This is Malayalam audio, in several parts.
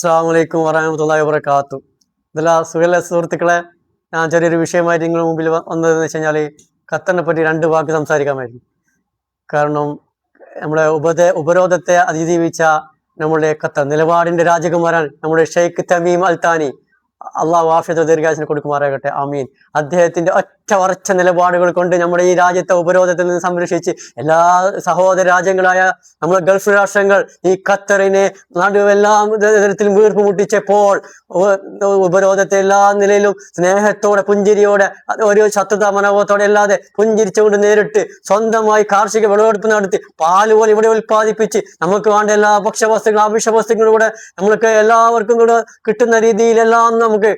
അസ്സലാമലൈക്കും വറഹ്മത്തുള്ളാഹി വബറകാത്തു. ഇതെല്ലാ സുഹൃത്തുക്കളെ, ഞാൻ ചെറിയൊരു വിഷയമായിട്ട് നിങ്ങളുടെ മുമ്പിൽ വന്നതെന്ന് വെച്ച് കഴിഞ്ഞാൽ ഖത്തറിനെ പറ്റി രണ്ട് വാക്ക് സംസാരിക്കാമായിരുന്നു. കാരണം നമ്മുടെ ഉപരോധത്തെ അതിജീവിച്ച നമ്മുടെ ഖത്തർ നിലപാടിന്റെ രാജകുമാരൻ നമ്മുടെ ഷെയ്ഖ് തമീം അൽ താനി, അള്ളാഹു ആഫിയത്ത് ദീർഘായുസ്സിന് കൊടുക്കുമാറാകട്ടെ, ആമീൻ. അദ്ദേഹത്തിന്റെ ഒറ്റ ഉറച്ച നിലപാടുകൾ കൊണ്ട് നമ്മുടെ ഈ രാജ്യത്തെ ഉപരോധത്തിൽ നിന്ന് സംരക്ഷിച്ച് എല്ലാ സഹോദര രാജ്യങ്ങളായ നമ്മുടെ ഗൾഫ് രാഷ്ട്രങ്ങൾ ഈ ഖത്തറിനെ നടുവെല്ലാ തരത്തിലും വീർപ്പ് മുട്ടിച്ചപ്പോൾ ഉപരോധത്തെ എല്ലാ നിലയിലും സ്നേഹത്തോടെ പുഞ്ചിരിയോടെ ഒരു ശത്രുതാ മനോഭാവത്തോടെ അല്ലാതെ പുഞ്ചിരിച്ചുകൊണ്ട് നേരിട്ട് സ്വന്തമായി കാർഷിക വിളവെടുപ്പ് നടത്തി പാല് പോലെ ഇവിടെ ഉൽപ്പാദിപ്പിച്ച് നമുക്ക് വേണ്ട എല്ലാ ഭക്ഷ്യവസ്തുക്കളും ആവശ്യ വസ്തുക്കളും കൂടെ നമ്മൾക്ക് എല്ലാവർക്കും കൂടെ കിട്ടുന്ന രീതിയിലെല്ലാം നമുക്ക്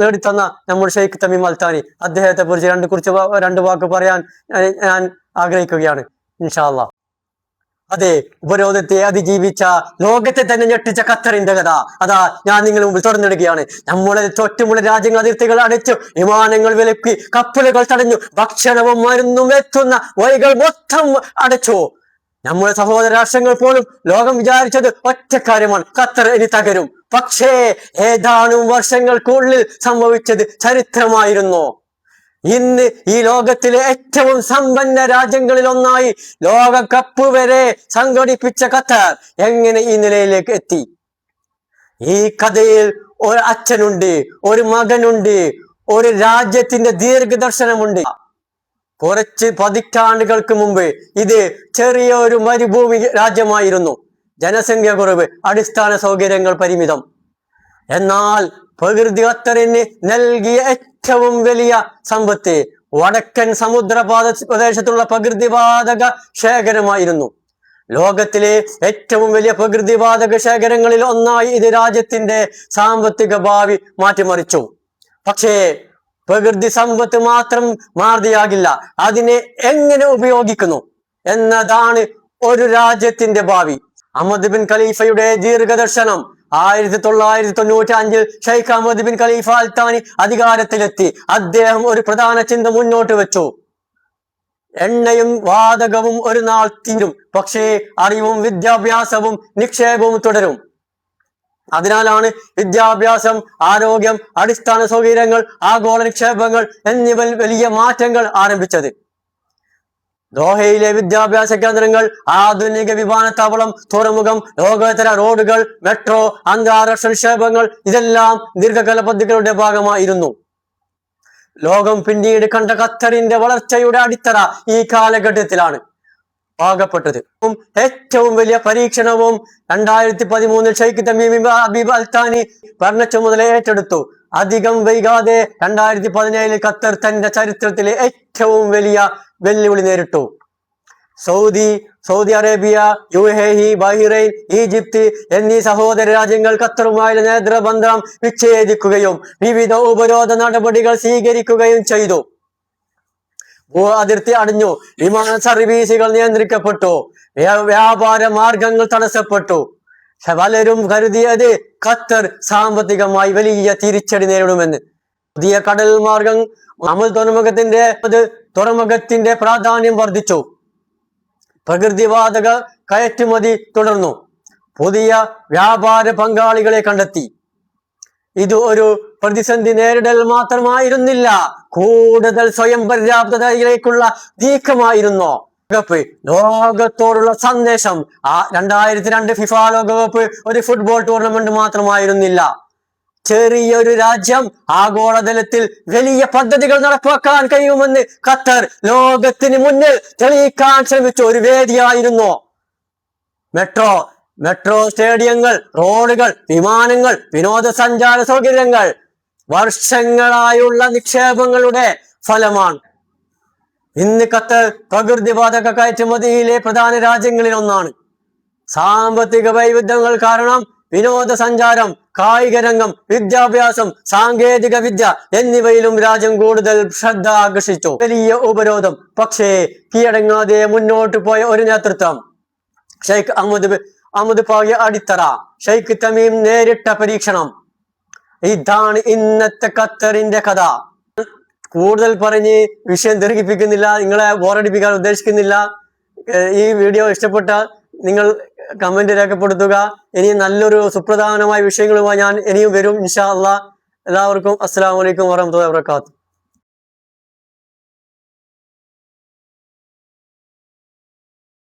നേടിത്തന്ന നമ്മുടെ ഷെയ്ഖ് തമീം അൽ താനി, അദ്ദേഹത്തെ കുറിച്ച് രണ്ട് വാക്ക് പറയാൻ ഞാൻ ആഗ്രഹിക്കുകയാണ് ഇൻഷാ അല്ലാഹ്. അതെ, ഉപരോധത്തെ അതിജീവിച്ച ലോകത്തെ തന്നെ ഞെട്ടിച്ച ഖത്തറിന്റെ കഥ അതാ ഞാൻ നിങ്ങളുടെ മുമ്പിൽ തുറന്നിടുകയാണ്. നമ്മുടെ തൊട്ടുമുള്ള രാജ്യങ്ങൾ അതിർത്തികൾ അടച്ചു, വിമാനങ്ങൾ വിലക്കി, കപ്പലുകൾ തടഞ്ഞു, ഭക്ഷണവും മരുന്നും എത്തുന്ന വഴികൾ മൊത്തം അടച്ചു. നമ്മുടെ സഹോദര രാഷ്ട്രങ്ങൾ പോലും ലോകം വിചാരിച്ചത് ഒറ്റ കാര്യമാണ്, ഖത്തർ ഇനി തകരും. പക്ഷേ ഏതാനും വർഷങ്ങൾക്കുള്ളിൽ സംഭവിച്ചത് ചരിത്രമായിരുന്നു. ഇന്ന് ഈ ലോകത്തിലെ ഏറ്റവും സമ്പന്ന രാജ്യങ്ങളിൽ ഒന്നായി ലോകകപ്പ് വരെ സംഘടിപ്പിച്ച ഖത്തർ എങ്ങനെ ഈ നിലയിലേക്ക് എത്തി? ഈ കഥയിൽ ഒരു അച്ഛനുണ്ട്, ഒരു മകനുണ്ട്, ഒരു രാജ്യത്തിന്റെ ദീർഘദർശനമുണ്ട്. കുറച്ച് പതിറ്റാണ്ടുകൾക്ക് മുമ്പ് ഇത് ചെറിയൊരു മരുഭൂമി രാജ്യമായിരുന്നു. ജനസംഖ്യ കുറവ്, അടിസ്ഥാന സൗകര്യങ്ങൾ പരിമിതം. എന്നാൽ പ്രകൃതി ഖത്തറിന് നൽകിയ ഏറ്റവും വലിയ സമ്പത്ത് വടക്കൻ സമുദ്രപാത പ്രദേശത്തുള്ള പ്രകൃതിവാതക ശേഖരമായിരുന്നു. ലോകത്തിലെ ഏറ്റവും വലിയ പ്രകൃതിവാതക ശേഖരങ്ങളിൽ ഒന്നായി ഇത് രാജ്യത്തിന്റെ സാമ്പത്തിക ഭാവി മാറ്റിമറിച്ചു. പക്ഷേ പ്രകൃതി സമ്പത്ത് മാത്രം മാർദിയാകില്ല, അതിനെ എങ്ങനെ ഉപയോഗിക്കുന്നു എന്നതാണ് ഒരു രാജ്യത്തിന്റെ ഭാവി. അഹമ്മദ് ബിൻ ഖലീഫയുടെ ദീർഘദർശനം. 1995 Sheikh Ahmad bin Khalifa Al Thani അധികാരത്തിലെത്തി. അദ്ദേഹം ഒരു പ്രധാന ചിന്ത മുന്നോട്ട് വെച്ചു. എണ്ണയും വാതകവും ഒരു നാൾ തീരും, പക്ഷേ അറിവും വിദ്യാഭ്യാസവും നിക്ഷേപവും തുടരും. അതിനാലാണ് വിദ്യാഭ്യാസം, ആരോഗ്യം, അടിസ്ഥാന സൗകര്യങ്ങൾ, ആഗോള നിക്ഷേപങ്ങൾ എന്നിവ വലിയ മാറ്റങ്ങൾ ആരംഭിച്ചത്. ദോഹയിലെ വിദ്യാഭ്യാസ കേന്ദ്രങ്ങൾ, ആധുനിക വിമാനത്താവളം, തുറമുഖം, ലോകോത്തര റോഡുകൾ, മെട്രോ, അന്താരാഷ്ട്ര നിക്ഷേപങ്ങൾ ഇതെല്ലാം ദീർഘകാല പദ്ധതികളുടെ ഭാഗമായിരുന്നു. ലോകം പിന്നീട് കണ്ട ഖത്തറിന്റെ വളർച്ചയുടെ അടിത്തറ ഈ കാലഘട്ടത്തിലാണ് പാകപ്പെട്ടത്. ഏറ്റവും വലിയ പരീക്ഷണവും 2013 ഷെയ്ഖ് തമീം അൽ താനി ഭരണ ചുമതല ഏറ്റെടുത്തു. അധികം വൈകാതെ 2017 ഖത്തർ തന്റെ ചരിത്രത്തിലെ ഏറ്റവും വലിയ വെല്ലുവിളി നേരിട്ടു. Saudi Arabia, UAE, Bahrain, Egypt എന്നീ സഹോദര രാജ്യങ്ങൾ ഖത്തറുമായുള്ള നേതൃബന്ധം വിച്ഛേദിക്കുകയും വിവിധ ഉപരോധ നടപടികൾ സ്വീകരിക്കുകയും ചെയ്തു. അതിർത്തി അടഞ്ഞു, വിമാന സർവീസുകൾ നിയന്ത്രിക്കപ്പെട്ടു, വ്യാപാര മാർഗങ്ങൾ തടസ്സപ്പെട്ടു. പലരും കരുതിയത് ഖത്തർ സാമ്പത്തികമായി വലിയ തിരിച്ചടി നേരിടുമെന്ന്. പുതിയ കടൽ മാർഗം അമൽ തുറമുഖത്തിന്റെ പ്രാധാന്യം വർദ്ധിച്ചു. പ്രകൃതിവാതക കയറ്റുമതി തുടർന്നു. പുതിയ വ്യാപാര പങ്കാളികളെ കണ്ടെത്തി. ഇത് ഒരു പ്രതിസന്ധി നേരിടൽ മാത്രമായിരുന്നില്ല, കൂടുതൽ സ്വയം പര്യാപ്തതയിലേക്കുള്ള നീക്കമായിരുന്നു. ലോകത്തോടുള്ള സന്ദേശം. 2002 ഫിഫ ലോകകപ്പ് ഒരു ഫുട്ബോൾ ടൂർണമെന്റ് മാത്രമായിരുന്നില്ല. ചെറിയൊരു രാജ്യം ആഗോളതലത്തിൽ വലിയ പദ്ധതികൾ നടപ്പാക്കാൻ കഴിയുമെന്ന് ഖത്തർ ലോകത്തിന് മുന്നിൽ തെളിയിക്കാൻ ശ്രമിച്ച ഒരു വേദിയായിരുന്നു. മെട്രോ സ്റ്റേഡിയങ്ങൾ, റോഡുകൾ, വിമാനങ്ങൾ, വിനോദസഞ്ചാര സൗകര്യങ്ങൾ വർഷങ്ങളായുള്ള നിക്ഷേപങ്ങളുടെ ഫലമാണ്. ഇന്ന് ഖത്തർ പ്രകൃതിവാതക കയറ്റുമതിയിലെ പ്രധാന രാജ്യങ്ങളിൽ ഒന്നാണ്. സാമ്പത്തിക വൈവിധ്യങ്ങൾ കാരണം വിനോദസഞ്ചാരം, കായിക രംഗം, വിദ്യാഭ്യാസം, സാങ്കേതിക വിദ്യ എന്നിവയിലും രാജ്യം കൂടുതൽ ശ്രദ്ധ ആകർഷിച്ചു. വലിയ ഉപരോധം, പക്ഷേ കീഴടങ്ങാതെ മുന്നോട്ട് പോയ ഒരു നേതൃത്വം. ഷെയ്ഖ് അഹമ്മദ് പാകിയ അടിത്തറ, ഷെയ്ഖ് തമീം നേരിട്ട പരീക്ഷണം. ഇതാണ് ഇന്നത്തെ ഖത്തറിന്റെ കഥ. കൂടുതൽ പറഞ്ഞ് വിഷയം ദീർഘിപ്പിക്കുന്നില്ല, നിങ്ങളെ ബോറടിപ്പിക്കാൻ ഉദ്ദേശിക്കുന്നില്ല. ഈ വീഡിയോ ഇഷ്ടപ്പെട്ട നിങ്ങൾ കമന്റ് രേഖപ്പെടുത്തുക. ഇനി നല്ലൊരു സുപ്രധാനമായ വിഷയങ്ങളുമായി ഞാൻ ഇനിയും വരും ഇൻഷാ അള്ളാഹ്. എല്ലാവർക്കും അസ്സലാമു അലൈക്കും വറഹ്മത്തുള്ളാഹി വബറകാതുഹു.